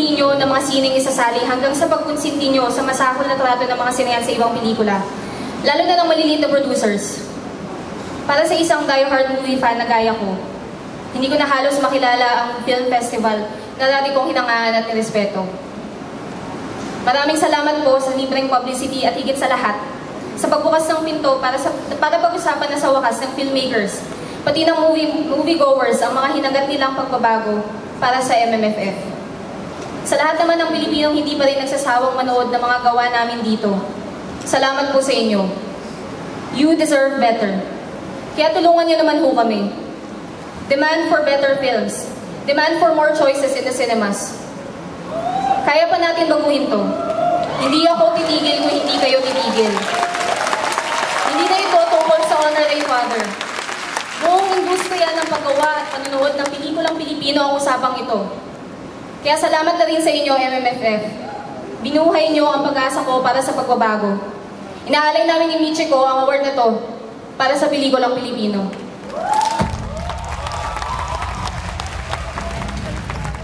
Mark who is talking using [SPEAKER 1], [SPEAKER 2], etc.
[SPEAKER 1] Ninyo ng mga sining isasali hanggang sa pagkonsinti nyo sa masahol na trato ng mga sinehan sa ibang pelikula, lalo na ng maliliit na producers. Para sa isang die-hard movie fan na gaya ko, hindi ko na halos makilala ang film festival na dati kong hinangaan at nirespeto. Maraming salamat po sa libreng publicity at higit sa lahat, sa pagbukas ng pinto para pag-usapan na sa wakas ng filmmakers, pati ng moviegoers ang mga hinagat nilang pagbabago para sa MMFF. Sa lahat naman ng Pilipinong hindi pa rin nagsasawang manood ng mga gawa namin dito, salamat po sa inyo. You deserve better. Kaya tulungan niyo naman ho kami. Demand for better films. Demand for more choices in the cinemas. Kaya pa natin baguhin to. Hindi ako titigil kung hindi kayo titigil. Hindi na ito tungkol sa Honor a Father. Buong industriya ng paggawa at panonood ng pelikulang Pilipino ang usapang ito. Kaya salamat na rin sa inyo, MMFF. Binuhay niyo ang pag-asa ko para sa pagbabago. Inaalay namin ni Michiko ang award na to para sa pelikulang Pilipino.